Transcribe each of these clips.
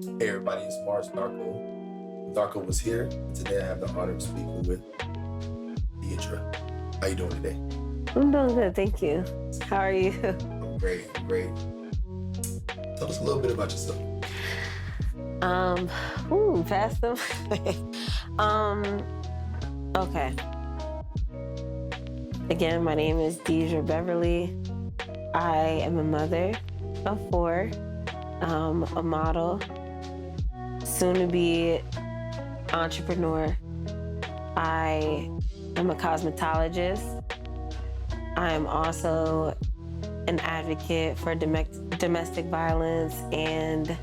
Hey everybody, it's Mars Darko. Darko was here, and today I have the honor of speaking with Deidre. How you doing today? I'm doing good, thank you. How are you? I'm great, I'm great. Tell us a little bit about yourself. Fast them. Okay. Again, my name is Deidre Beverly. I am a mother of 4, a model, soon to be entrepreneur. I am a cosmetologist. I am also an advocate for domestic violence and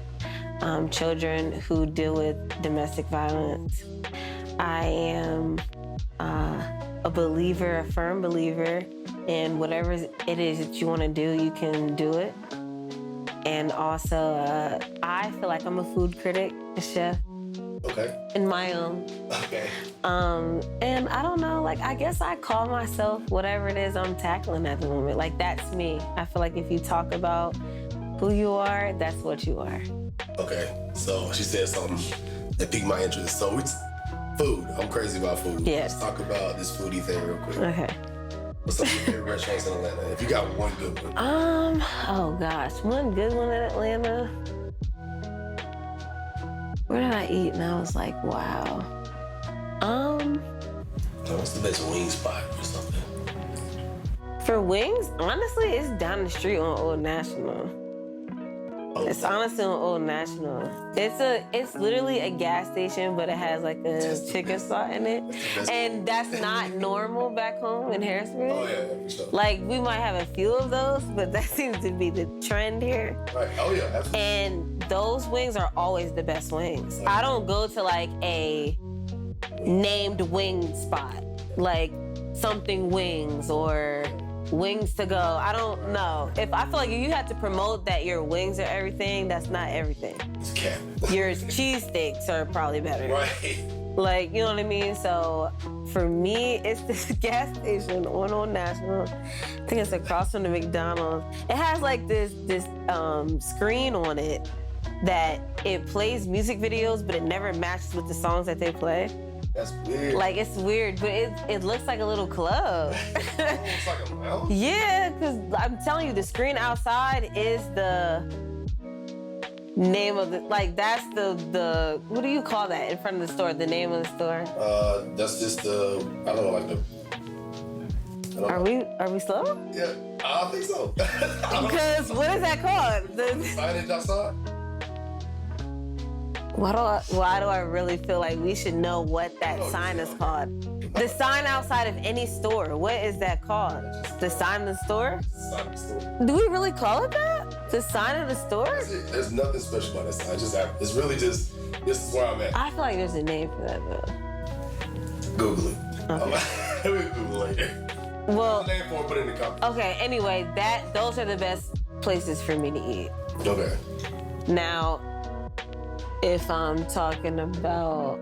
children who deal with domestic violence. I am a believer, a firm believer in whatever it is that you want to do, you can do it. And also, I feel like I'm a food critic, a chef. Okay. In my own. Okay. And I don't know, I guess I call myself whatever it is I'm tackling at the moment. That's me. I feel like if you talk about who you are, that's what you are. Okay. So she said something that piqued my interest. So it's food. I'm crazy about food. Yes. Let's talk about this foodie thing real quick. Okay. What's some of your favorite restaurants in Atlanta? If you got one good one. Oh gosh, one good one in Atlanta. Where did I eat? And I was like, wow. What's the best wing spot or something? For wings, honestly, it's down the street on Old National. Oh. It's honestly on Old National. It's literally a gas station, but it has a chicken spot in it. And that's not normal back home in Harrisburg. Oh yeah, for sure. We might have a few of those, but that seems to be the trend here. Right. Oh yeah, absolutely. And those wings are always the best wings. I don't go to a named wing spot, like something wings or wings to go. I don't know. If I feel like you have to promote that your wings are everything, that's not everything. It's cap. Your cheesesteaks are probably better. Right. You know what I mean? So for me, it's this gas station on Old National. I think it's across from the McDonald's. It has this screen on it that it plays music videos, but it never matches with the songs that they play. That's weird. It's weird, but it looks like a little club. It looks like a lounge? Yeah, because I'm telling you, the screen outside is the name of the, that's the, what do you call that in front of the store? The name of the store? That's just the, I don't know, Are we slow? Yeah, I think so. Because what is that called? Signage outside? Why do I really feel like we should know what that sign is called? The sign outside of any store. What is that called? The sign of the store? Sign of the store. Do we really call it that? The sign of the store? That's it. There's nothing special about that sign. It's really just, this is where I'm at. I feel like there's a name for that though. Google it. Okay. We'll Google it later. Well, Name for it, put it in the comments. okay, anyway, those are the best places for me to eat. Okay. Now, if I'm talking about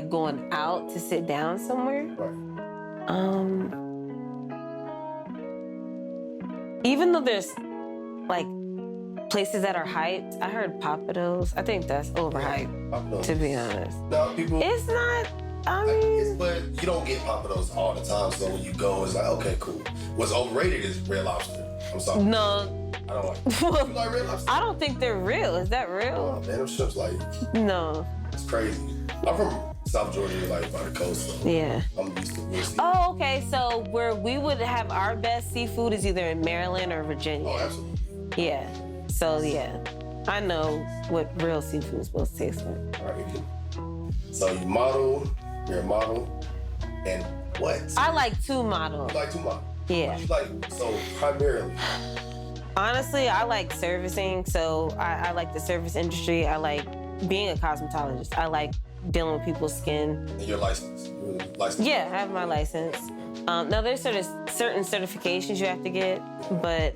going out to sit down somewhere, Right. even though there's places that are hyped, I heard Papados. I think that's overhyped, to be honest. No, people. It's not. But you don't get Papados all the time, so when you go, it's like, okay, cool. What's overrated is Red Lobster. I'm sorry. No. I don't like it. You like Red Lobster? I don't think they're real. Is that real? Oh, man, them shrimps, No. it's crazy. I'm from South Georgia, by the coast, so Yeah. I'm used to this. Oh, okay. So where we would have our best seafood is either in Maryland or Virginia. Oh, absolutely. Yeah. So yeah, I know what real seafood is supposed to taste like. All right. So you're a model, and what? I like to model. You like to model? Yeah. What you like, so primarily? Honestly, I like servicing, so I like the service industry. I like being a cosmetologist. I like dealing with people's skin. And your license? You're licensed? Yeah, I have my license. Now there's certain certifications you have to get, but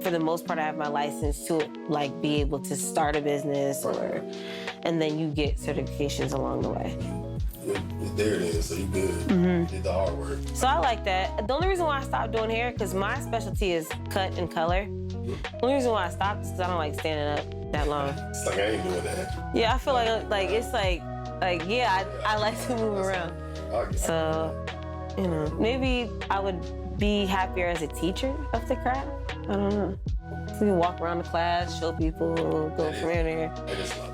for the most part, I have my license to be able to start a business, and then you get certifications along the way. there it is. So you good. You did the hard work. So I like that. The only reason why I stopped doing hair, because my specialty is cut and color. The only reason why I stopped is because I don't like standing up that long. It's like I ain't doing that. Yeah, I feel like it's like yeah, I like to move around. So, you know, maybe I would be happier as a teacher of the craft. I don't know. So we can walk around the class, show people, go from here to here.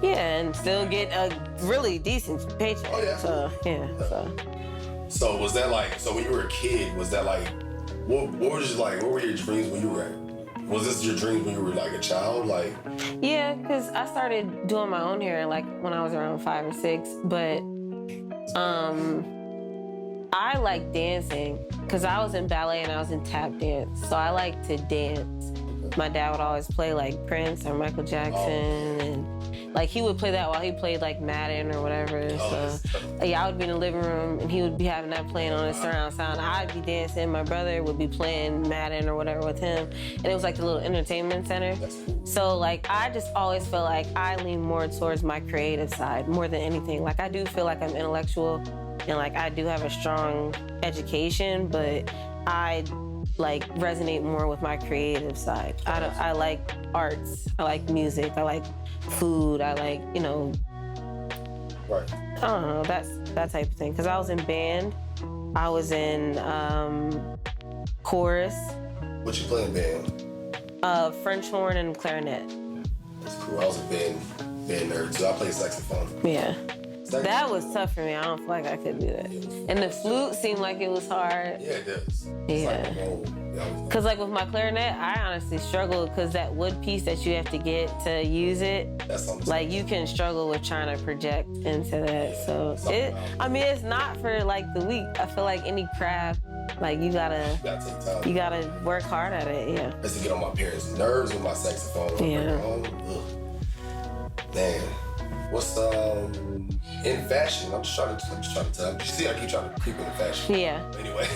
Yeah, and still get a really decent paycheck. Oh, yeah. So, yeah. So was that like, so when you were a kid, was that like, what was like, what were your dreams when you were, was this your dreams when you were like a child? Like, yeah, because I started doing my own hair like when I was around 5 or 6, but I like dancing because I was in ballet and I was in tap dance, so I like to dance. My dad would always play like Prince or Michael Jackson, and like he would play that while he played like Madden or whatever. So yeah, I would be in the living room and he would be having that playing on his surround sound. I'd be dancing. My brother would be playing Madden or whatever with him, and it was like the little entertainment center. So like I just always felt like I lean more towards my creative side more than anything. Like I do feel like I'm intellectual and like I do have a strong education, but I like resonate more with my creative side. I like arts, I like music, I like food, I like, you know, right. I don't know, that type of thing. Cause I was in band, I was in chorus. What you play in band? French horn and clarinet. That's cool. I was a band nerd, so I played saxophone. Yeah. That was tough for me. I don't feel like I could do that. And the flute seemed like it was hard. Yeah, it does. Yeah. Because like with my clarinet, I honestly struggled because that wood piece that you have to get to use it, like you can struggle with trying to project into that. Yeah, so it's not for like the weak. I feel like any craft, like you gotta take time. You gotta work hard at it. Yeah. I used to get on my parents' nerves with my saxophone. Yeah. Man, what's in fashion? I'm just trying to tell. You see, I keep trying to creep into fashion. Yeah. Anyway,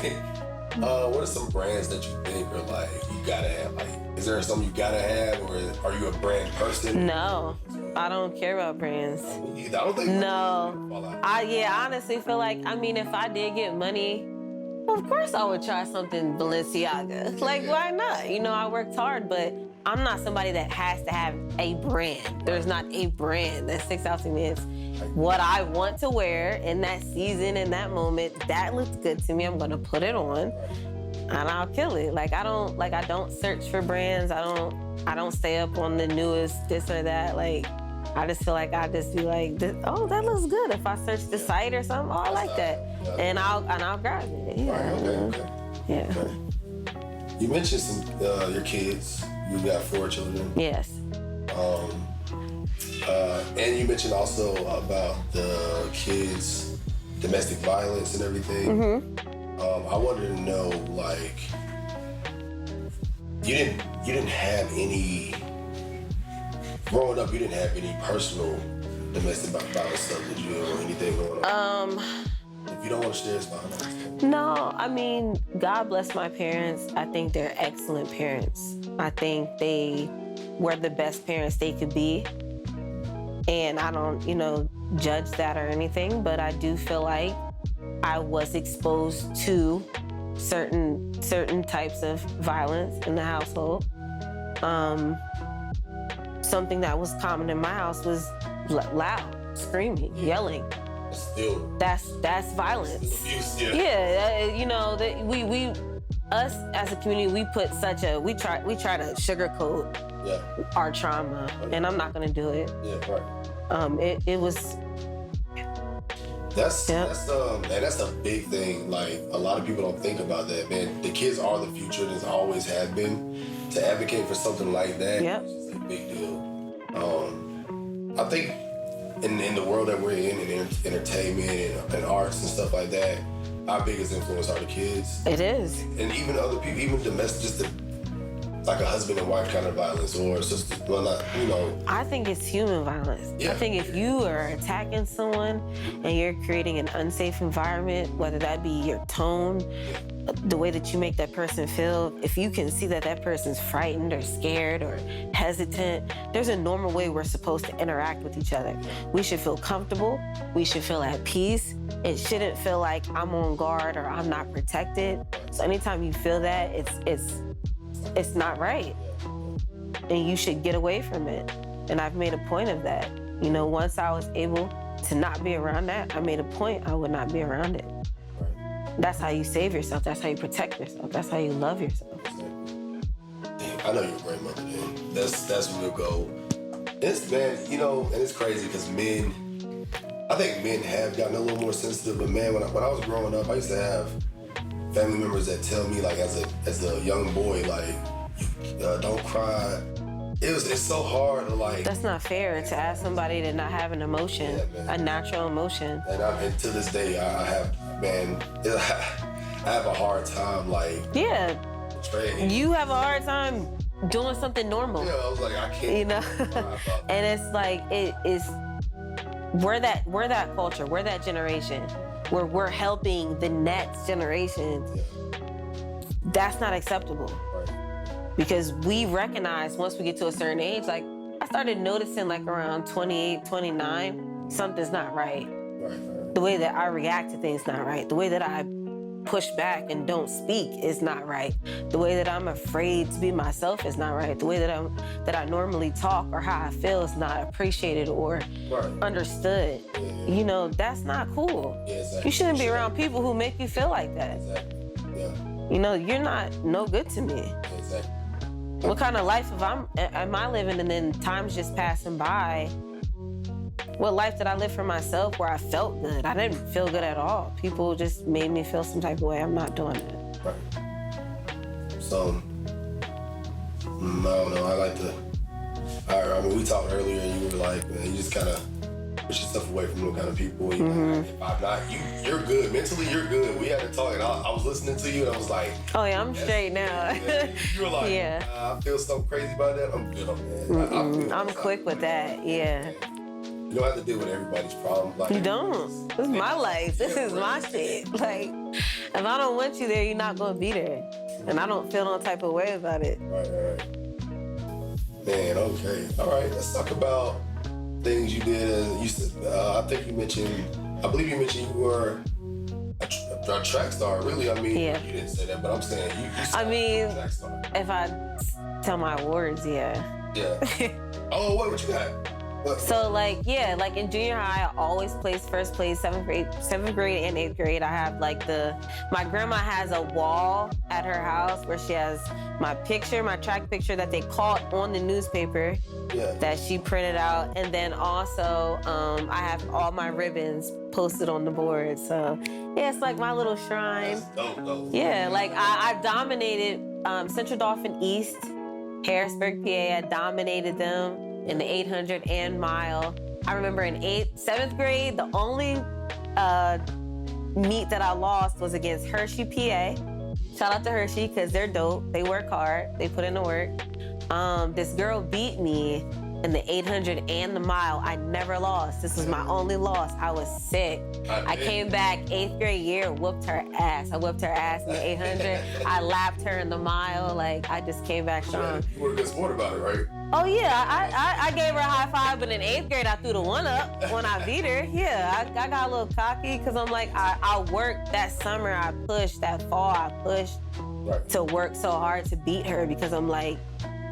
what are some brands that you think are like you gotta have? Like, is there something you gotta have, or are you a brand person? No, I don't care about brands. I don't think. No, I honestly feel like, I mean, if I did get money, of course I would try something Balenciaga. Like, why not? You know, I worked hard, but I'm not somebody that has to have a brand. There's not a brand that sticks out to me. It's what I want to wear in that season, in that moment. That looks good to me. I'm gonna put it on, and I'll kill it. Like I don't search for brands. I don't stay up on the newest this or that. Like I just feel like I just be like, oh, that looks good. If I search the site or something, oh, I like that, and I'll grab it. Yeah. Okay. Yeah. Okay. You mentioned some your kids. You got 4 children. Yes. And you mentioned also about the kids' domestic violence and everything. Mm-hmm. I wanted to know, like, you didn't have any growing up. You didn't have any personal domestic violence stuff, did you, or anything going on? If you don't want to share, it's fine. No, I mean, God bless my parents. I think they're excellent parents. I think they were the best parents they could be. And I don't, judge that or anything, but I do feel like I was exposed to certain types of violence in the household. Something that was common in my house was loud, screaming, yelling. Still, that's violence. Abuse, yeah. Yeah, we us as a community, we try to sugarcoat our trauma, and I'm not gonna do it. Yeah, right. It was. That's a big thing. Like a lot of people don't think about that, man. The kids are the future, and always have been. To advocate for something like that is a big deal. I think in the world that we're in entertainment and arts and stuff like that, our biggest influence are the kids. It is. And even other people, even domestic, just like a husband and wife kind of violence, or sister, well, not, you know. I think it's human violence. Yeah. I think if you are attacking someone and you're creating an unsafe environment, whether that be your tone, the way that you make that person feel, if you can see that that person's frightened or scared or hesitant, there's a normal way we're supposed to interact with each other. We should feel comfortable. We should feel at peace. It shouldn't feel like I'm on guard or I'm not protected. So anytime you feel that, it's not right. And you should get away from it. And I've made a point of that. You know, once I was able to not be around that, I made a point I would not be around it. That's how you save yourself. That's how you protect yourself. That's how you love yourself. Damn, I know you're a great mother, man. That's real goal. It's, man, you know, and it's crazy because I think men have gotten a little more sensitive, but man, when I was growing up, I used to have family members that tell me, like, as a young boy, like, don't cry. It's so hard to, like. That's not fair to ask somebody to not have an emotion, a natural emotion. And to this day, I have a hard time, like. Yeah. Betraying. You have a hard time doing something normal. Yeah, I was like, I can't. You know, and it's like we're that culture, we're that generation where we're helping the next generation. Yeah. That's not acceptable. Right. Because we recognize once we get to a certain age, like I started noticing like around 28, 29, something's not right. Right. The way that I react to things not right. The way that I push back and don't speak is not right. The way that I'm afraid to be myself is not right. The way that I normally talk or how I feel is not appreciated or understood. Yeah. You know, that's not cool. Yeah, exactly. You shouldn't be around people who make you feel like that. Exactly. Yeah. You know, you're not no good to me. Yeah, exactly. What kind of life am I living, and then time's just passing by? What life did I live for myself where I felt good? I didn't feel good at all. People just made me feel some type of way. I'm not doing it. Right. So, I don't know. I mean, we talked earlier, and you were like, man, you just kind of push yourself away from those kind of people. You're like, if I'm not, you're good. Mentally, you're good. We had to talk, and I was listening to you, and I was like, oh yeah, I'm straight now. You were like, yeah. I feel something crazy about that. I'm good on that. I'm quick with that. Yeah. You don't have to deal with everybody's problems. Like, You don't. This is my life. This is my shit. Like, if I don't want you there, you're not gonna be there. And I don't feel no type of way about it. Right. Man, okay. All right, let's talk about things you did. I believe you mentioned you were a track star. Really, I mean, Yeah. You didn't say that, but I'm saying you I mean, a track star. if I tell my awards, yeah. Yeah. Oh, what you got? So like in junior high, I always placed first place, seventh grade and 8th grade. I have my grandma has a wall at her house where she has my track picture that they caught on the newspaper that she printed out. And then also, I have all my ribbons posted on the board. So yeah, it's like my little shrine. That's dope. Yeah, like I dominated Central Dauphin East, Harrisburg, PA. I dominated them in the 800 and mile. I remember in 7th grade, the only meet that I lost was against Hershey, PA. Shout out to Hershey, because they're dope. They work hard. They put in the work. This girl beat me in the 800 and the mile. I never lost. This was my only loss. I was sick. I came back 8th grade year, whooped her ass. I whooped her ass in the 800. I lapped her in the mile. Like, I just came back strong. You were a good sport about it, right? Oh yeah, I gave her a high five, but in 8th grade I threw the one up when I beat her. Yeah, I got a little cocky because I'm like, I worked that summer, I pushed that fall, I pushed to work so hard to beat her because I'm like,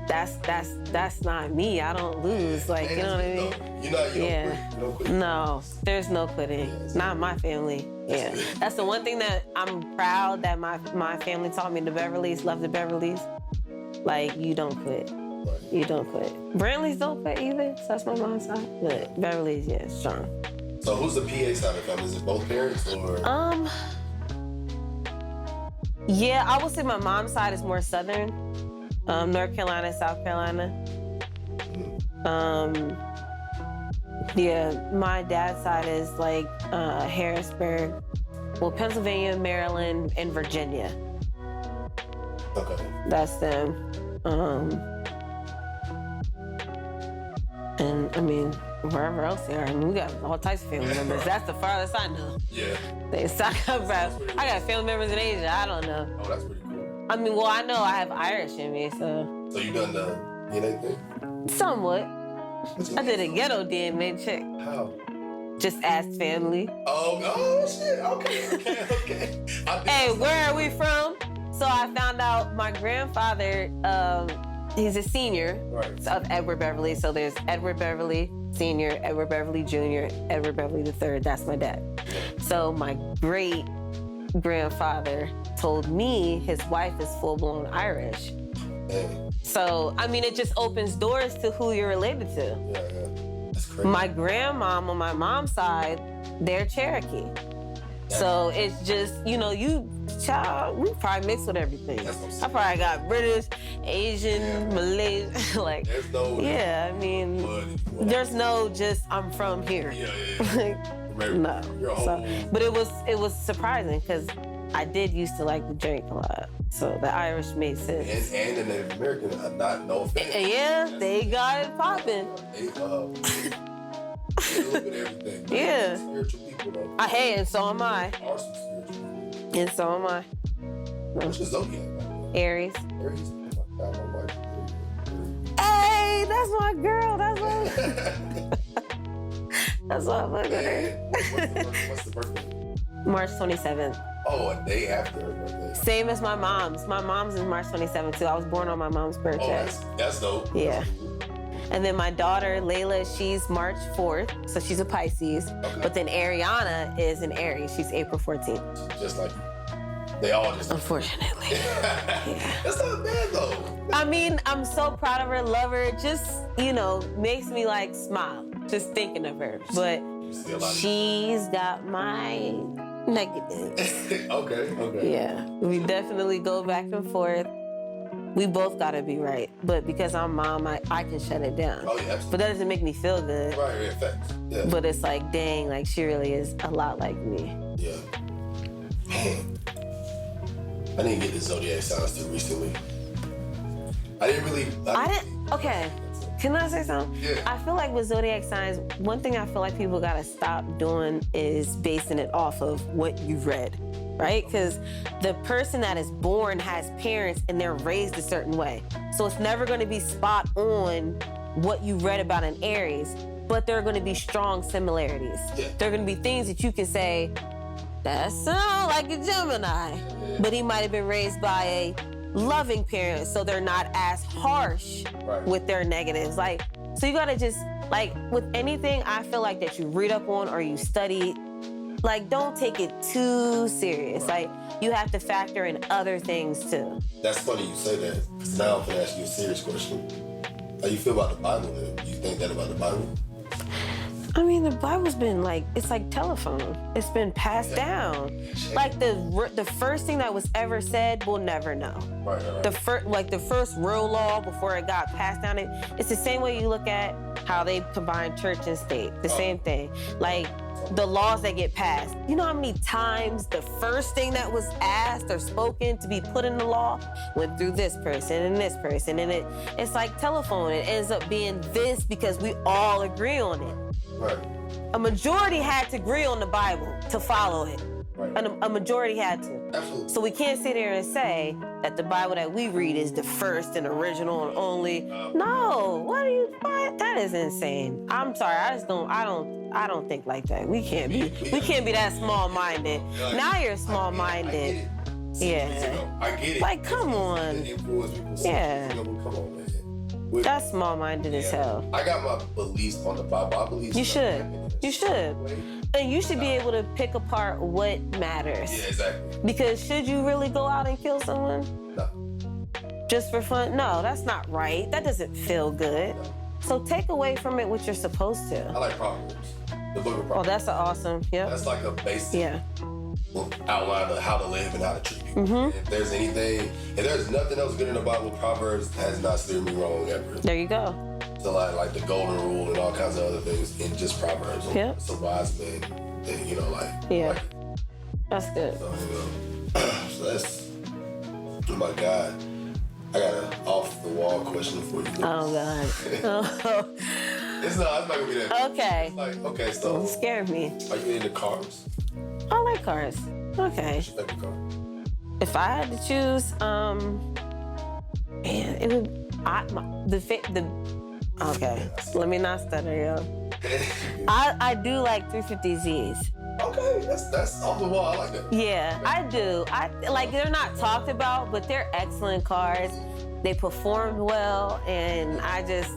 that's not me. I don't lose. Like, you know what I mean? You don't quit. No, there's no quitting. Not my family. Yeah, that's the one thing that I'm proud that my family taught me. The Beverleys, love the Beverleys. Like, you don't quit. You don't quit. Brantleys don't quit either, so that's my mom's side. But Beverly's, yeah, strong. So who's the PA side of the family? Is it both parents or? Yeah, I would say my mom's side is more southern. North Carolina, South Carolina. Yeah, my dad's side is like Harrisburg, well, Pennsylvania, Maryland, and Virginia. Okay. That's them. And I mean, wherever else they are, I mean, we got all types of family members. That's the farthest I know. Yeah. I got family members in Asia. I don't know. Oh, that's pretty cool. I mean, well, I know I have Irish in me, so. So you done the DNA thing? Somewhat. I did a ghetto DNA check. How? Just asked family. Oh shit. Okay. Hey, where are we from? So I found out my grandfather, he's a senior of Edward Beverly. So there's Edward Beverly Sr., Edward Beverly Jr., Edward Beverly III. That's my dad. So my great grandfather told me his wife is full-blown Irish. Hey. So, I mean, it just opens doors to who you're related to. Yeah. That's crazy. My grandmom on my mom's side, they're Cherokee. So it's just, you know, we probably mix with everything. I probably got British, Asian, Malaysian, like, I mean, there's no just, I'm from here. No. But it was surprising because I did used to like to drink a lot. So the Irish made sense. And the Native American, no offense. Yeah, they got it popping. A little bit of everything. Yeah. Spiritual people, though. And so am I. Are some spiritual people. And so am I. What's your zodiac? Aries. Aries? Oh my God, Hey, that's my girl. That's what I'm looking at. What's the birthday? March 27th. Oh, a day after her birthday. Same as my mom's. My mom's is March 27th too. I was born on my mom's birthday. Oh, that's dope. Yeah. And then my daughter, Layla, she's March 4th, so she's a Pisces. Okay. But then Ariana is an Aries. She's April 14th. Just like you. They all just... Unfortunately. Yeah. That's not bad, though. I mean, I'm so proud of her, love her. It just, makes me, like, smile just thinking of her. But she's got my negatives. Okay. Yeah. We definitely go back and forth. We both gotta be right. But because I'm mom, I can shut it down. Oh, yeah, absolutely. But that doesn't make me feel good. Right, yeah, facts. Yeah. But it's like, dang, like she really is a lot like me. Yeah. Man. I didn't get the zodiac signs till recently. Okay. Can I say something? Yeah. I feel like with zodiac signs, one thing I feel like people gotta stop doing is basing it off of what you read. Right? Because the person that is born has parents and they're raised a certain way. So it's never going to be spot on what you read about an Aries, but there are going to be strong similarities. Yeah. There are going to be things that you can say, that sounds like a Gemini. But he might have been raised by a loving parent, so they're not as harsh with their negatives. Like, so you got to just, like, with anything I feel like that you read up on or you study, like, don't take it too serious. Like, you have to factor in other things, too. That's funny you say that, because now I'm going to ask you a serious question. How you feel about the Bible, then? Do you think that about the Bible? I mean, the Bible's been, like, it's like telephone. It's been passed down. Like, the first thing that was ever said, we'll never know. Right. The first real law before it got passed down, it's the same way you look at how they combine church and state. The same thing. Like, the laws that get passed. You know how many times the first thing that was asked or spoken to be put in the law went through this person and this person, and it's like telephone. It ends up being this because we all agree on it. Right. A majority had to agree on the Bible to follow it. Right. And a majority had to. Absolutely. So we can't sit there and say that the Bible that we read is the first and original and only. No, that is insane. I'm sorry, I don't think like that. We can't be that small-minded. Now you're small-minded. I get it. Like, come on. Yeah. Come on, man. That's small-minded as hell. I got my beliefs on the Bible. I believe you should. And you should be able to pick apart what matters. Yeah, exactly. Because should you really go out and kill someone? No. Just for fun? No, that's not right. That doesn't feel good. No. So take away from it what you're supposed to. I like Proverbs. The book of Proverbs. Oh, that's awesome. Yeah. That's like a basic outline of how to live and how to treat people. Mm-hmm. If there's nothing else good in the Bible, Proverbs has not steered me wrong ever. There you go. So like the golden rule and all kinds of other things in just Proverbs. Yep. It's a wise man thing, Yeah. Like, that's good. so that's, oh my God. I got an off-the-wall question for you. Oh, God. Oh. It's not gonna be that. Okay. It's like, okay, so. You scared me. Are you into cars? I like cars. Okay. What's your favorite car? If I had to choose, man, it would, okay, let me not stutter, yo. I do like 350Zs. Okay, that's off the wall. I like that. Yeah, I do. Like, they're not talked about, but they're excellent cars. They performed well, and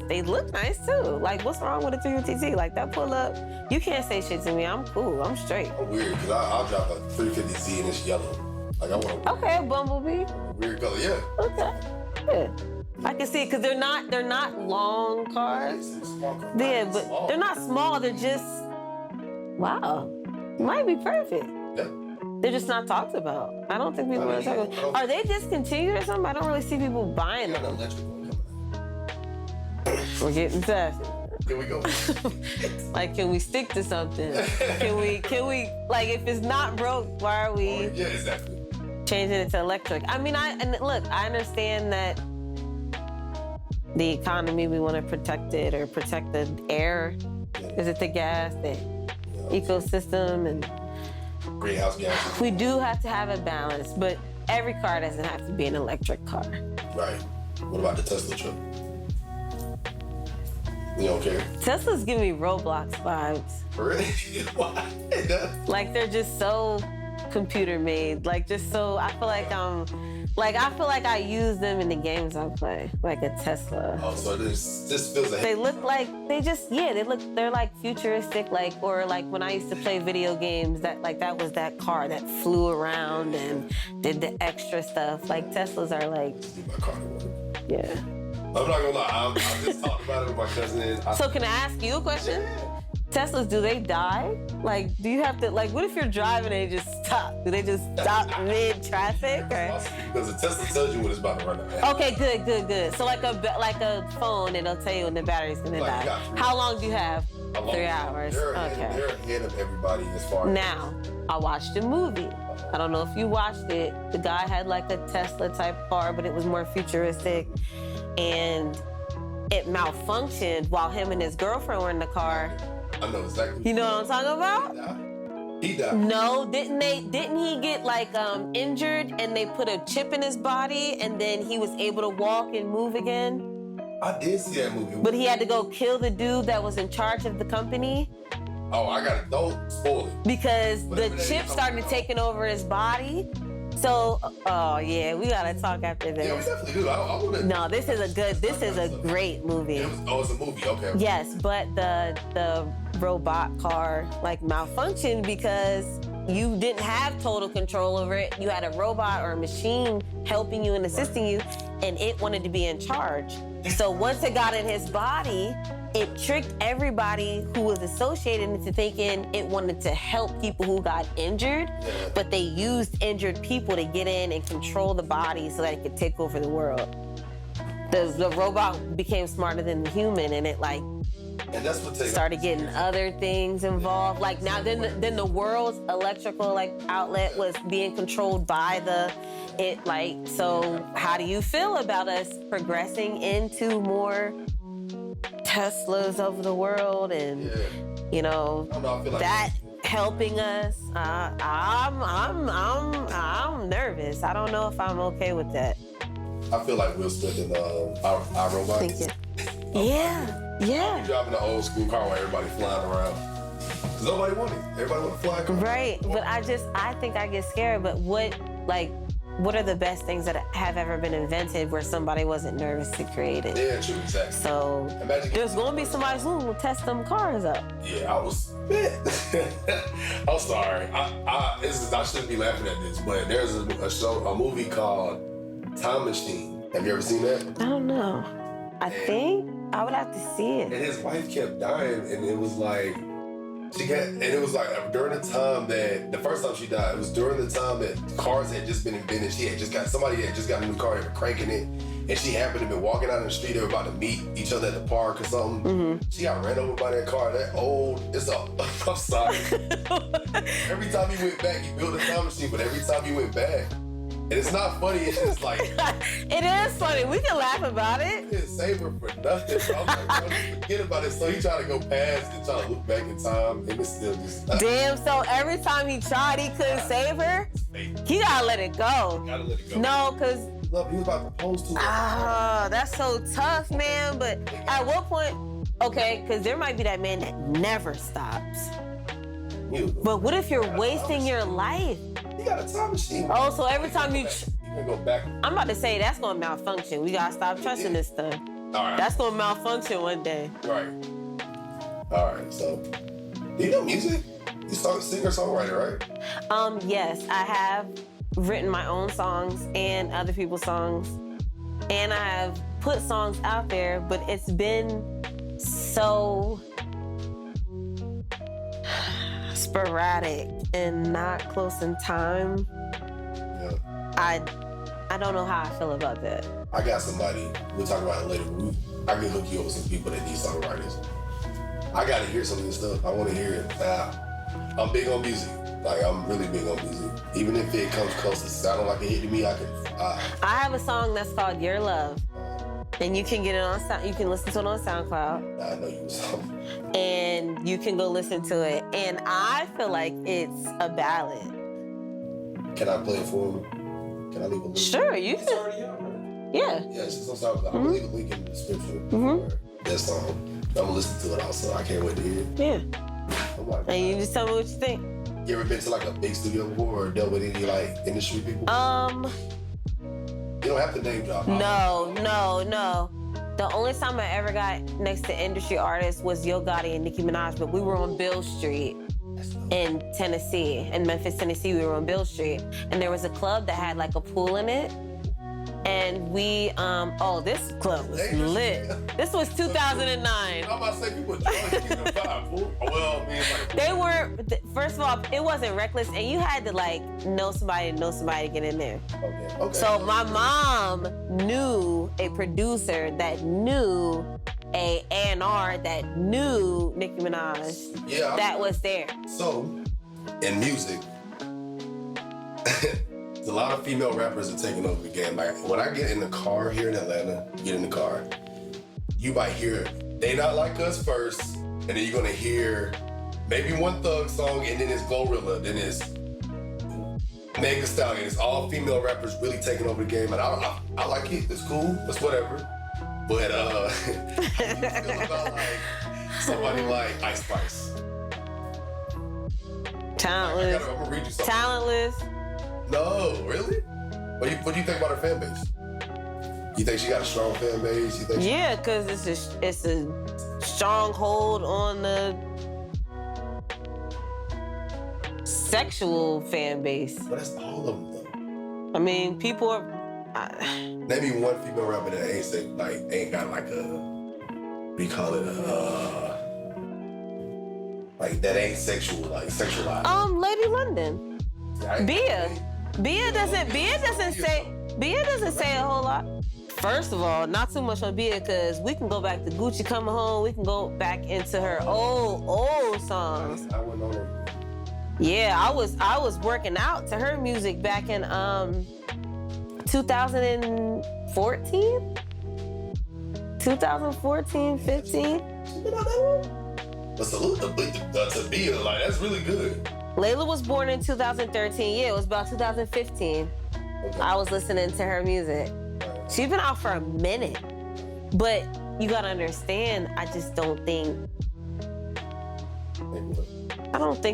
they look nice too. Like, what's wrong with a 350Z? Like, that pull up, you can't say shit to me. I'm cool. I'm straight. I'm weird, because I'll drop a 350Z and it's yellow. Like, I want a Okay, Bumblebee. weird color, yeah. Okay, yeah. I can see it, because they're not long cars. Yeah, but they're not small. They're just, wow, might be perfect. Yeah. They're just not talked about. I don't think people are talking about. Are they discontinued or something? I don't really see people buying them. We're getting tested. Here we go. Like, can we stick to something? Can we, like, if it's not broke, why are we Yeah, exactly. changing it to electric? I mean, look, I understand that the economy, we want to protect it or protect the air. Is it the gas, the ecosystem, and greenhouse gas. we do have to have a balance, but every car doesn't have to be an electric car. Right. What about the Tesla truck? You don't care? Teslas give me Roblox vibes. Really? Why? Like, they're just so computer made. Like, just so, I feel like I use them in the games I play, like a Tesla. Oh, so this feels like They look like, they're like futuristic, like, or like when I used to play video games, that was that car that flew around and did the extra stuff. Like, Teslas are like, my car to work. yeah. I'm not gonna lie, I just talked about it with my cousin. So can I ask you a question? Teslas, do they die? Like, do you have to, like, what if you're driving and they just stop? Do they just stop mid-traffic? Or? Because the Tesla tells you when it's about to run out. Okay, good. So like a phone, it'll tell you when the battery's gonna die. How long do you have? 3 hours. They're Okay. ahead of everybody as far as... Now, I watched a movie. I don't know if you watched it. The guy had like a Tesla type car, but it was more futuristic. And it malfunctioned while him and his girlfriend were in the car. I know exactly. You know what I'm talking about? He died. No, didn't he get like injured and they put a chip in his body and then he was able to walk and move again? I did see that movie. But he had to go kill the dude that was in charge of the company. Oh, I got it. Don't spoil it. Because the chip started taking over his body. So, oh yeah, we gotta talk after this. Yeah, we definitely do. I wanna... No, this is a great movie. It's a movie, okay. Yes, but the robot car like malfunctioned because you didn't have total control over it. You had a robot or a machine helping you and assisting you, and it wanted to be in charge. So once it got in his body, it tricked everybody who was associated into thinking it wanted to help people who got injured, but they used injured people to get in and control the body so that it could take over the world. The robot became smarter than the human, and it like and that's what started getting other things involved. Like now, then the world's electrical outlet was being controlled by it. Like, so how do you feel about us progressing into more Teslas of the world and you know that helping us? I'm nervous. I don't know if I'm okay with that. I feel like Will Smith in our robot. Thank you. Yeah. You're driving an old school car where everybody flying around. Cause nobody wanted it. Everybody want to fly a car. Right, but I think I get scared. But what are the best things that have ever been invented where somebody wasn't nervous to create it? Yeah, true, exactly. So there's gonna be somebody soon who'll test them cars up. Yeah, I'm sorry. I shouldn't be laughing at this, but there's a movie called Time Machine. Have you ever seen that? I don't know. I think I would have to see it. And his wife kept dying, and it was like during the time that the first time she died, it was during the time that cars had just been invented. Somebody had just got a new car, they were cranking it, and she happened to be walking out in the street. They were about to meet each other at the park or something. Mm-hmm. She got ran over by that car. I'm sorry. Every time he went back, he built a time machine, but every time he went back, And it's not funny, it's just like... It is funny. We can laugh about it. He didn't save her for nothing. So I'm like, bro, just forget about it. So he tried to go past and try to look back in time, and it's still just... Damn, so every time he tried, he couldn't save her? He gotta let it go. Gotta let it go. No, because... Look, he was about to propose to her. Ah, that's so tough, man. But at what point... Okay, because there might be that man that never stops. But what if you're wasting your life? He got a time machine. Oh, so every time you... You can go back. I'm about to say, that's going to malfunction. We got to stop trusting this stuff. All right. That's going to malfunction one day. Right. All right, so... Do you know music? You start singer-songwriter, right? Yes, I have written my own songs and other people's songs. And I have put songs out there, but it's been so sporadic and not close in time. Yeah. I don't know how I feel about that. I got somebody, we'll talk about it later. I can hook you up with some people that need songwriters. I gotta hear some of this stuff. I wanna hear it. I'm big on music. Like, I'm really big on music. Even if it comes close to sounding like a hit to me, I can. I have a song that's called Your Love. And you can get it on you can listen to it on SoundCloud. I know you was something. And you can go listen to it. And I feel like it's a ballad. Can I play it for him? Can I leave a link? Sure, you It's can. already out, right? Yeah. Yeah, it's just on SoundCloud. I'm gonna leave a link in the description for that song. I'm gonna listen to it also. I can't wait to hear it. Yeah. I'm like, And you just tell me what you think. you ever been to like a big studio before or dealt with any like industry people? You don't have to name drop. No. The only time I ever got next to industry artists was Yo Gotti and Nicki Minaj, but we were on Bill Street in Tennessee, in Memphis, Tennessee. We were on Bill Street, and there was a club that had like a pool in it. And we, this club was lit. This was 2009. I'm about to say people well, man, like They were, first of all, it wasn't reckless, and you had to like know somebody to get in there. Okay. So my mom knew a producer that knew a A&R that knew Nicki Minaj. Yeah. That was there. So, in music, a lot of female rappers are taking over the game. Like when I get in the car here in Atlanta, get in the car, you might hear They Not Like Us first, and then you're gonna hear maybe one Thug song, and then it's Glorilla, then it's Meg Thee Stallion. It's all female rappers really taking over the game, and I like it. It's cool. It's whatever. But how do you feel about like somebody like Ice Spice? Talentless. I'm gonna read you something. Talentless. No, really? What do you think about her fan base? You think she got a strong fan base? You think? Yeah, because it's a stronghold on the sexual fan base. But that's all of them, though. I mean, people are. Name me one female rapper that ain't got like a, what do you call it? Like that ain't sexualized. Lady London. Bia doesn't say a whole lot. First of all, not too much on Bia because we can go back to Gucci Coming Home. We can go back into her old songs. I went on her. Yeah, I was working out to her music back in 2014, 15. But salute to Bia, like that's really good. Layla was born in 2013. Yeah, it was about 2015. Okay. I was listening to her music. She's been out for a minute. But you gotta understand, I just don't think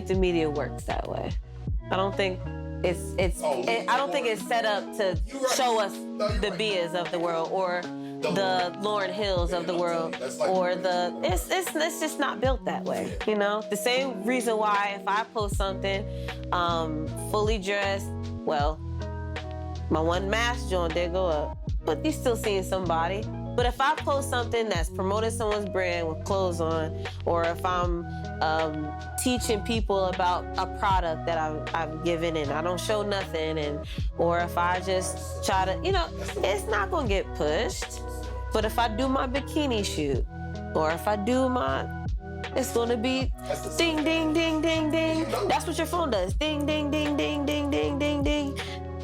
the media works that way. I don't think it's set up to show us the Bias of the world or the Lauryn Hills of the world or it's just not built that way, you know? The same reason why if I post something fully dressed, well, my one mask joint did go up, but you still seeing somebody. But if I post something that's promoting someone's brand with clothes on, or if I'm teaching people about a product that I've given and I don't show nothing, or if I just try to, it's not gonna get pushed. But if I do my bikini shoot, or if I do it's gonna be ding, ding, ding, ding, ding. That's what your phone does. Ding, ding, ding, ding, ding, ding, ding, ding.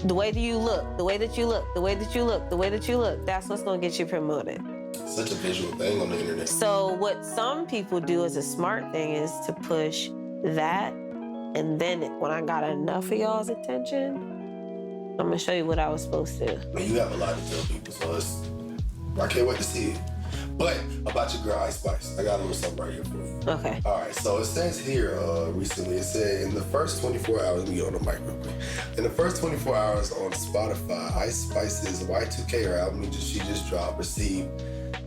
The way that you look, the way that you look, the way that you look, the way that you look, that's what's gonna get you promoted. Such a visual thing on the internet. So what some people do as a smart thing is to push that, and then when I got enough of y'all's attention, I'm gonna show you what I was supposed to. Man, you have a lot to tell people, so I can't wait to see it. But about your girl Ice Spice, I got a little something right here for you. Okay. All right, so it says here recently, it said in the first 24 hours, let me get on the mic real quick. In the first 24 hours on Spotify, Ice Spice's Y2K album she just dropped received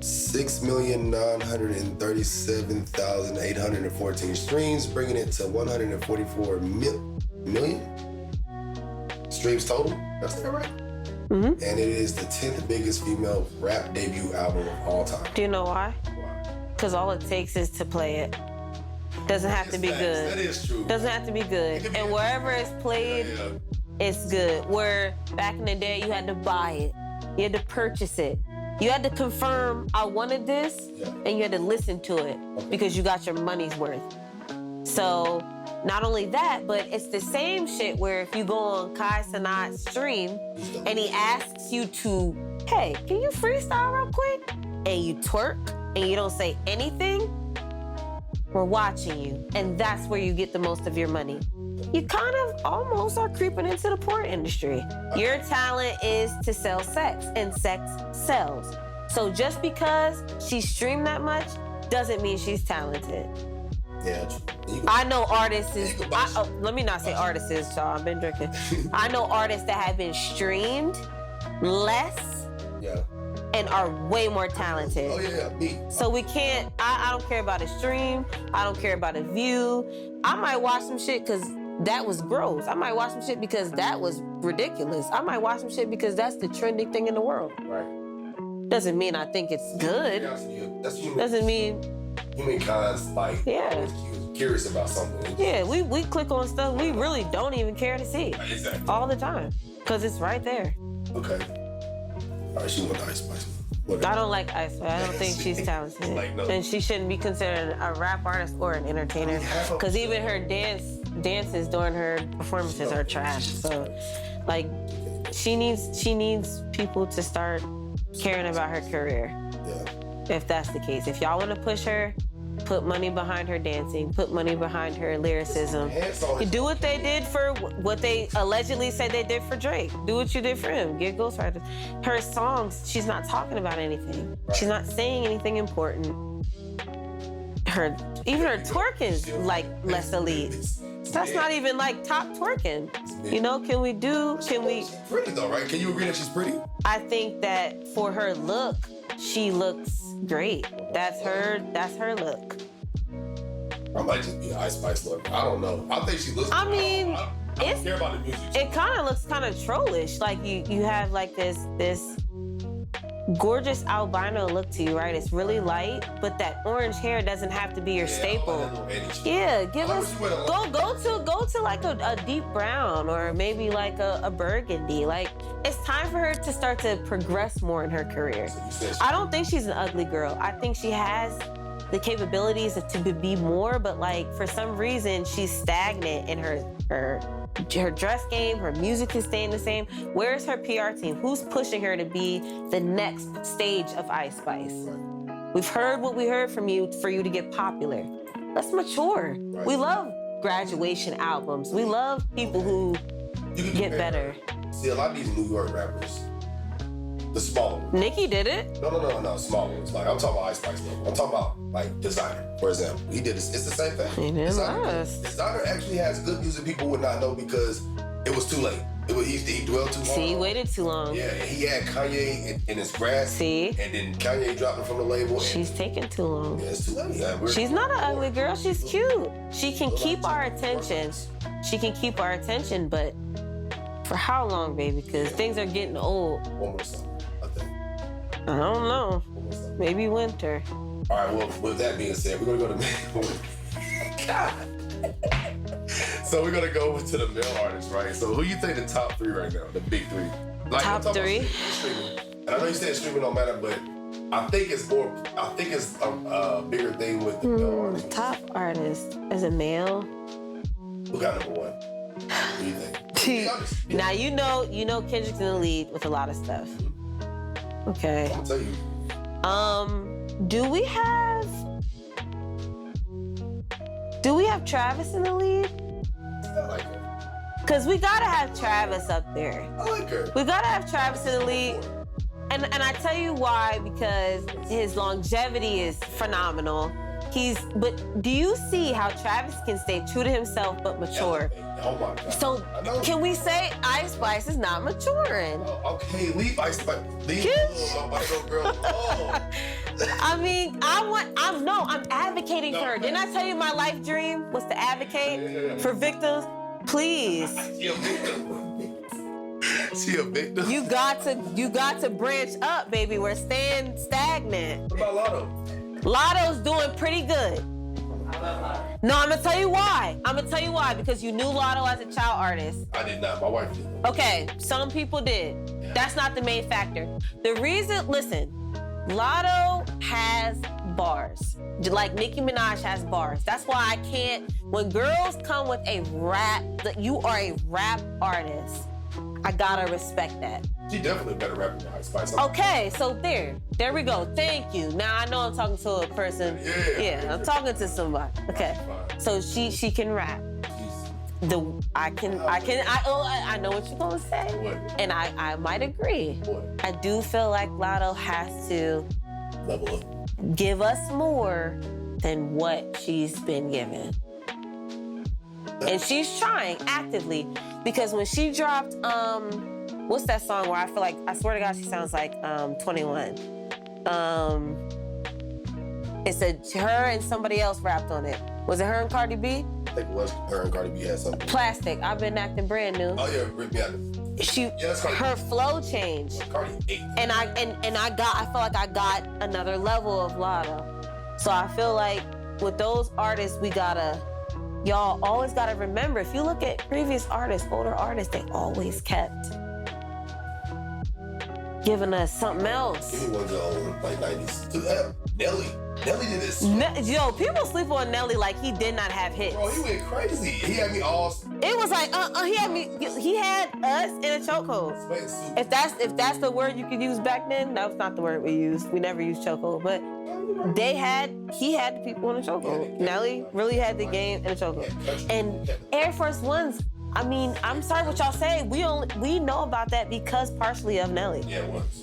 6,937,814 streams, bringing it to 144 million streams total. That's that right? Mm-hmm. And it is the 10th biggest female rap debut album of all time. Do you know why? Why? Because all it takes is to play it. Doesn't have to be good. That is true. Doesn't have to be good. And wherever it's played, it's good. Where back in the day, you had to buy it. You had to purchase it. You had to confirm, I wanted this, and you had to listen to it because you got your money's worth. So not only that, but it's the same shit where if you go on Kai Cenat's stream and he asks you to, hey, can you freestyle real quick? And you twerk and you don't say anything, we're watching you. And that's where you get the most of your money. You kind of almost are creeping into the porn industry. Your talent is to sell sex, and sex sells. So just because she streamed that much doesn't mean she's talented. Yeah, I know artists let me not say artists, y'all. I've been drinking. I know artists that have been streamed less and are way more talented. Oh, yeah, me. So we can't, I don't care about a stream. I don't care about a view. I might watch some shit because that was gross. I might watch some shit because that was ridiculous. I might watch some shit because that's the trending thing in the world. Right. Doesn't mean I think it's good. That's human. Doesn't mean... Humankind's like curious about something. Yeah, we click on stuff we really don't even care to see. Exactly. All the time. Because it's right there. Okay. All right, she wants Ice Spice. I don't like Ice Spice. I don't think she's talented. No. And she shouldn't be considered a rap artist or an entertainer. Because even her dances during her performances are trash. So, like, she needs people to start caring about her career. Yeah. If that's the case. If y'all want to push her, put money behind her dancing, put money behind her lyricism. Do what they did for what they allegedly said they did for Drake. Do what you did for him. Get ghostwriters. Her songs, she's not talking about anything. She's not saying anything important. Even her twerking's like less elite. That's not even like top twerking. You know, can we? She's pretty though, right? Can you agree that she's pretty? I think that for her look, she looks great. That's her look. I might just be an Ice Spice look. I don't know. I think she looks. I mean, I don't care about the music. It kind of looks kind of trollish. Like you have like this gorgeous albino look to you, right? It's really light, but that orange hair doesn't have to be your staple. Yeah, give us go to like a deep brown or maybe like a burgundy. Like it's time for her to start to progress more in her career. I don't think she's an ugly girl. I think she has the capabilities to be more, but like for some reason she's stagnant in her dress game, her music is staying the same. Where's her PR team? Who's pushing her to be the next stage of Ice Spice? We've heard what we heard from you for you to get popular. Let's mature. We love graduation albums. We love people who get better. See, a lot of these New York rappers, the smaller ones. Nicki did it. No, small ones. Like, I'm talking about Ice Spice level. I'm talking about, like, Designer, for example. He did this. It's the same thing. He did Designer actually has good music people would not know because it was too late. He dwelled too long. See, he waited too long. Yeah, and he had Kanye in his grasp. See? And then Kanye dropped it from the label. She's taking too long. Yeah, it's too late. Yeah, she's not an ugly girl. She's cute. She can keep our attention. She can keep our attention, but for how long, baby? Because things are getting old. One more summer, I think. I don't know. Maybe winter. All right, well, with that being said, we're going to go to God. So we're going to go to the male artists, right? So who you think the top three right now, the big three? Like, top three? Streaming. And I know you said streaming don't matter, but I think it's a bigger thing with the male artists. Top artist as a male? Who got number one? What do you think? be honest. Now you know Kendrick's in the lead with a lot of stuff. Okay. I'm gonna tell you. Do we have Travis in the lead? I like her. Cause we gotta have Travis up there. I like her. We gotta have Travis in the lead. And I tell you why, because his longevity is phenomenal. But do you see how Travis can stay true to himself but mature? Oh my God. So can we say Ice Spice is not maturing? Oh, okay, leave Ice Spice. Leave my white old girl alone. I mean, I'm advocating for her. Didn't I tell you my life dream was to advocate for victims? Please. She a victim. She a victim. You got to branch up, baby. We're staying stagnant. What about Lotto? Lotto's doing pretty good. No, I'm gonna tell you why. Because you knew Lotto as a child artist. I did not. My wife did. Okay, some people did. Yeah. That's not the main factor. The reason, listen, Lotto has bars. Like Nicki Minaj has bars. That's why I can't, when girls come with a rap, you are a rap artist, I gotta respect that. She definitely better rapper than Ice Spice. Okay, so there we go. Thank you. Now I know I'm talking to a person. Yeah, I'm talking to somebody. Okay, so she can rap. I know what you're gonna say, What? And I might agree. What? I do feel like Lotto has to Level up. give us more than what she's been given. And she's trying actively, because when she dropped what's that song where I feel like, I swear to God, she sounds like 21. It's her and somebody else rapped on it. Was it her and Cardi B? I think it was her and Cardi B had something. Plastic. I've been acting brand new. Oh yeah, rip me out. Her flow changed. Cardi ate. And I feel like I got another level of Lotto. So I feel like with those artists, y'all always gotta remember, if you look at previous artists, older artists, they always kept giving us something else. Give me one go, like 90s. Nelly did this. Yo, people sleep on Nelly like he did not have hits. Bro, he went crazy. He had me all. It was like, he had us in a chokehold. If that's the word you could use back then, that was not the word we used. We never used chokehold, but he had the people in a chokehold. Nelly really had the game in a chokehold. And Air Force Ones, I mean, I'm sorry what y'all say. We know about that because partially of Nelly. Yeah, it was.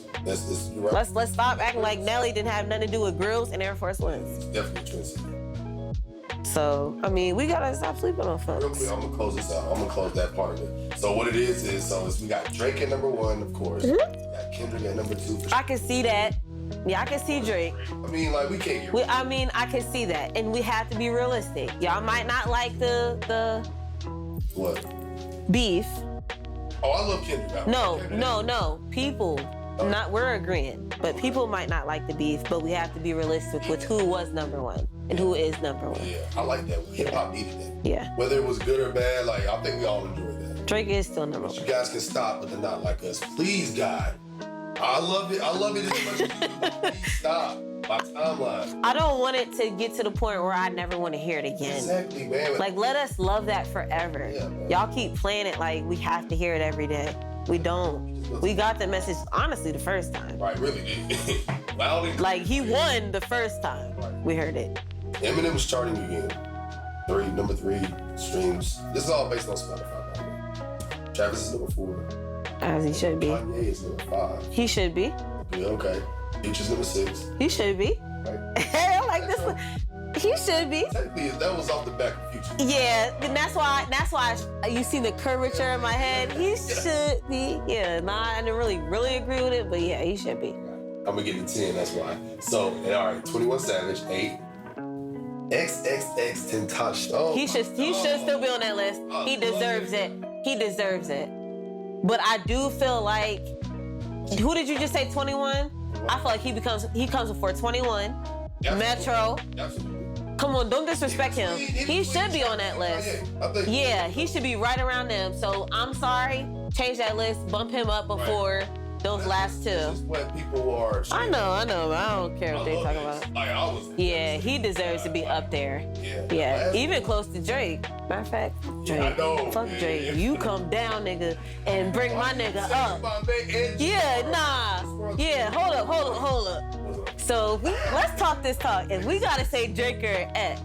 You're right. Let's stop acting like Nelly didn't have nothing to do with grills and Air Force Ones. It's definitely true. So, I mean, we gotta stop sleeping on folks. Real quick, I'm gonna close this out. I'm gonna close that part of it. So what it is we got Drake at number 1, of course. We got Kendrick at number 2. For sure. I can see that. Yeah, I can see Drake. I mean, like, we can't get I can see that. And we have to be realistic. Y'all might not like the What? beef. Oh, I love Kendrick. No. People. We're agreeing. But people might not like the beef, but we have to be realistic with who was number 1 and who is number 1. Yeah, I like that. Hip hop needed that. Yeah. Whether it was good or bad, like, I think we all enjoyed that. Drake is still number 1. You guys can stop with the not like us. Please, God. I love it as much as you do. Please stop. My timeline. I don't want it to get to the point where I never want to hear it again. Exactly, man. Like, let us love that forever. Yeah, y'all keep playing it like we have to hear it every day. We don't. We got the message, honestly, the first time. Right, really did. Like, he won the first time we heard it. Eminem was charting again. Number 3 streams. This is all based on Spotify, by the way. Travis is number 4. As he should be. Kanye is number 5. He should be. Yeah, okay. Future's number 6. He should be. Right. I like this one. He should be. Technically, that was off the back of Future. Yeah, and that's why you see the curvature in my head. He should be. Yeah, I didn't really agree with it, but yeah, he should be. I'm gonna get to 10, that's why. So, all right, 21 Savage, 8. XXX Tentacion. Oh, he should still be on that list. He deserves it. He deserves it. But I do feel like, who did you just say, 21? I feel like he comes before 21. Absolutely. Metro. Absolutely. Come on, don't disrespect him. He should be on that list. Yeah, he should be right around them. So I'm sorry, change that list, bump him up before those last two. This is what people are. I know, but I don't care what they talking about. Like, yeah, he deserves to be up there. Yeah, even close to Drake. Matter of fact, Drake. I know. Fuck Drake. Yeah. You come down, nigga, and bring my nigga up. Yeah, nah. Yeah, hold up. So let's talk this talk. If we gotta say Drake or X.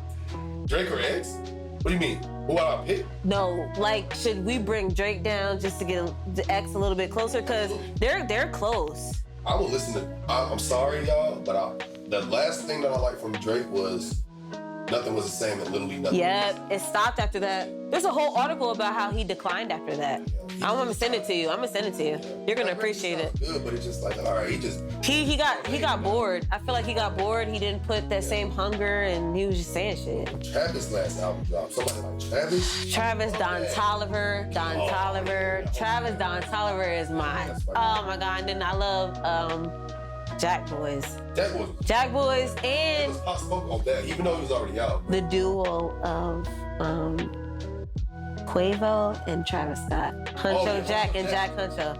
Drake or X? What do you mean? Who I pick? No, like, should we bring Drake down just to get the X a little bit closer? Because they're close. I will listen to. I'm sorry, y'all, but the last thing that I liked from Drake was nothing was the same, and literally nothing. Yeah, it stopped after that. There's a whole article about how he declined after that. I'm gonna send it to you. You're gonna appreciate it. Good, but it's just like, all right, he got bored. I feel like he got bored. He didn't put that same hunger, and he was just saying shit. Travis' last album dropped. Somebody like Travis. Don Toliver. Travis Don Toliver is mine. Oh my god! And then I love Jack Boys. And it was Pop Smoke on that, even though he was already out. The duo of Quavo and Travis Scott. Huncho Jack and Jack Huncho.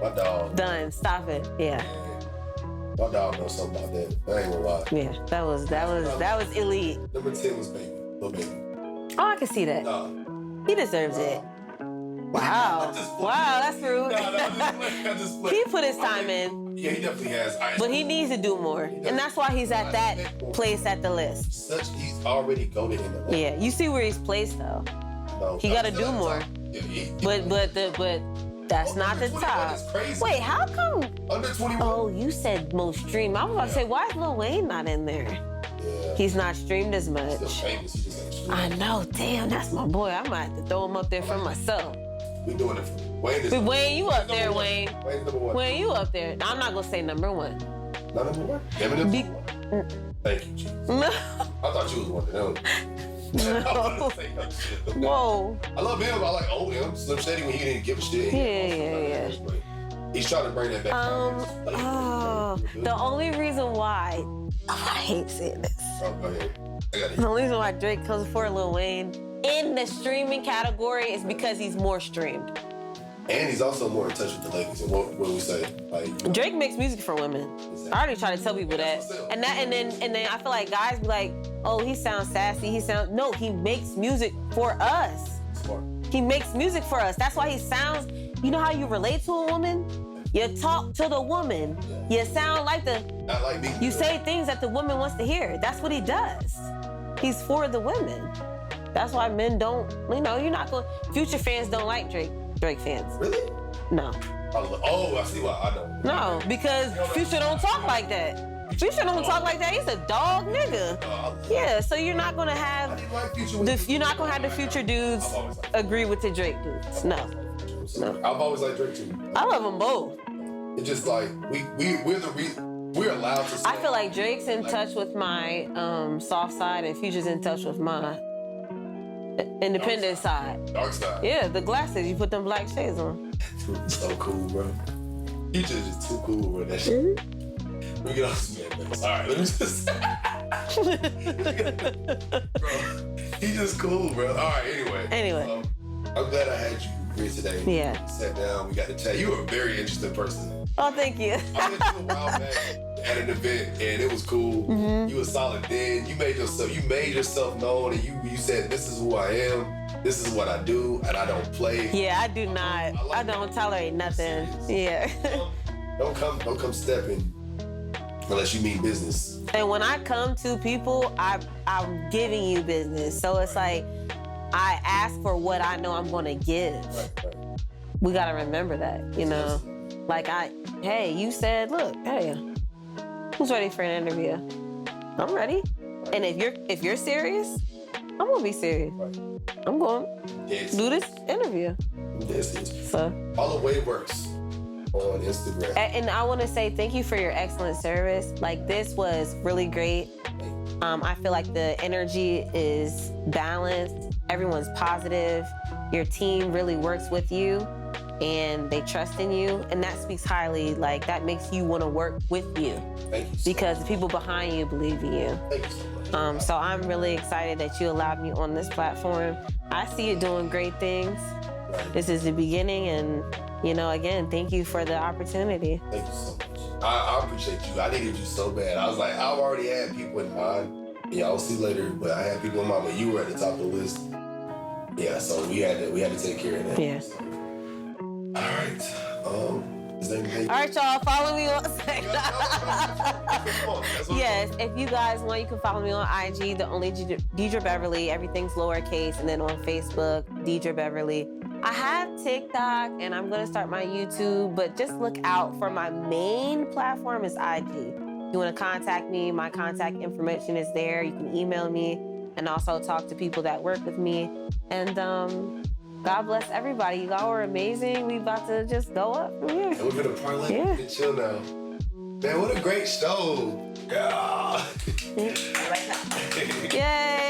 My dog. Done. Stop it. Yeah. My dog knows something about that. I ain't gonna lie. Yeah, that was elite. Number 10 was Baby. Lil Baby. Oh, I can see that. He deserves it. Wow. Wow, that's rude. I just he put his time in. Yeah, he definitely has. But he needs to do more. And that's why he's at that place at the list. He's already goated in the Yeah, you see where he's placed though. No, he got to do more. Yeah, but that's not the top. Wait, how come? Under 21. Oh, you said most streamed. I was about to say, why is Lil Wayne not in there? Yeah. He's not streamed as much. Still famous. He just ain't streamed. I know. Damn, that's my boy. I might have to throw him up there for myself. We doing it for Wayne. Wayne, you up there, Wayne? Wayne's number one. Wayne, you up there? I'm not gonna say number one. Not number one. Eminem's number one. Thank you, Jesus. No. I thought you was one of them. No. Whoa. I love him. I like old him. Slim Shady when he didn't give a shit. Yeah. He's trying to bring that back. The only reason why I hate saying this. Oh, go ahead. I got it. The only reason why Drake comes before Lil Wayne in the streaming category is because he's more streamed. And he's also more in touch with the ladies. And what we say, like Drake makes music for women. Exactly. I already try to tell people that. And then I feel like guys be like, oh, he sounds sassy. No, he makes music for us. Smart. He makes music for us. That's why he sounds. You know how you relate to a woman? You talk to the woman. You sound like not like me. You say things that the woman wants to hear. That's what he does. He's for the women. That's why men don't. You're not going. Future fans don't like Drake fans. Really? No. Oh, I see why I don't. No, because Future don't talk like that. Future don't talk like that. He's a dog nigga. Yeah, so you're not gonna have you're not gonna have the Future dudes agree with the Drake dudes. No. I've always liked Drake too. I love them both. It's just like we're allowed to. I feel like Drake's in touch with my soft side, and Future's in touch with my independent side. Dark side. Yeah, the glasses. You put them black shades on. So cool, bro. Future is just too cool with that shit. Let me get off this man. All right, let me just. Bro, he's just cool, bro. All right, anyway. I'm glad I had you here today. Yeah. We sat down, we got to chat. You were a very interesting person. Oh, thank you. I met you a while back at an event, and it was cool. Mm-hmm. You were solid then. You made yourself known, and you said, "This is who I am. This is what I do, and I don't play." Yeah, I do not. I don't tolerate nothing. Yeah. Don't come stepping unless you mean business. And when I come to people, I'm giving you business. So it's like I ask for what I know I'm gonna give. Right. We gotta remember that, you know. Like hey, you said, look, hey, who's ready for an interview? I'm ready. And if you're serious, I'm gonna be serious. Right. I'm going to do this interview. So all the way works on Instagram. And I want to say thank you for your excellent service. Like, this was really great. I feel like the energy is balanced. Everyone's positive. Your team really works with you, and they trust in you, and that speaks highly. Like, that makes you want to work with you. Thank you so because much. the people behind you believe in you. Thank you so much. So I'm really excited that you allowed me on this platform. I see you doing great things. this is the beginning. And, you know, again, thank you for the opportunity. Thank you so much. I appreciate you. I needed you so bad. I was like, I've already had people in mind. Yeah, I'll see later, but I had people in mind, but you were at the top of the list. Yeah, so we had to take care of that. Yeah. So. All right. Is there anything? All right, y'all. Follow me on. Yes, if you guys want, you can follow me on IG, the only Deidre Beverly. Everything's lowercase, and then on Facebook, Deidre Beverly. I have TikTok, and I'm gonna start my YouTube, but just look out for my main platform is IG. If you want to contact me, my contact information is there. You can email me, and also talk to people that work with me. And God bless everybody. You all were amazing. We about to just go up from here. And we're gonna parlay and chill now. Man, what a great show. Yeah. Yay.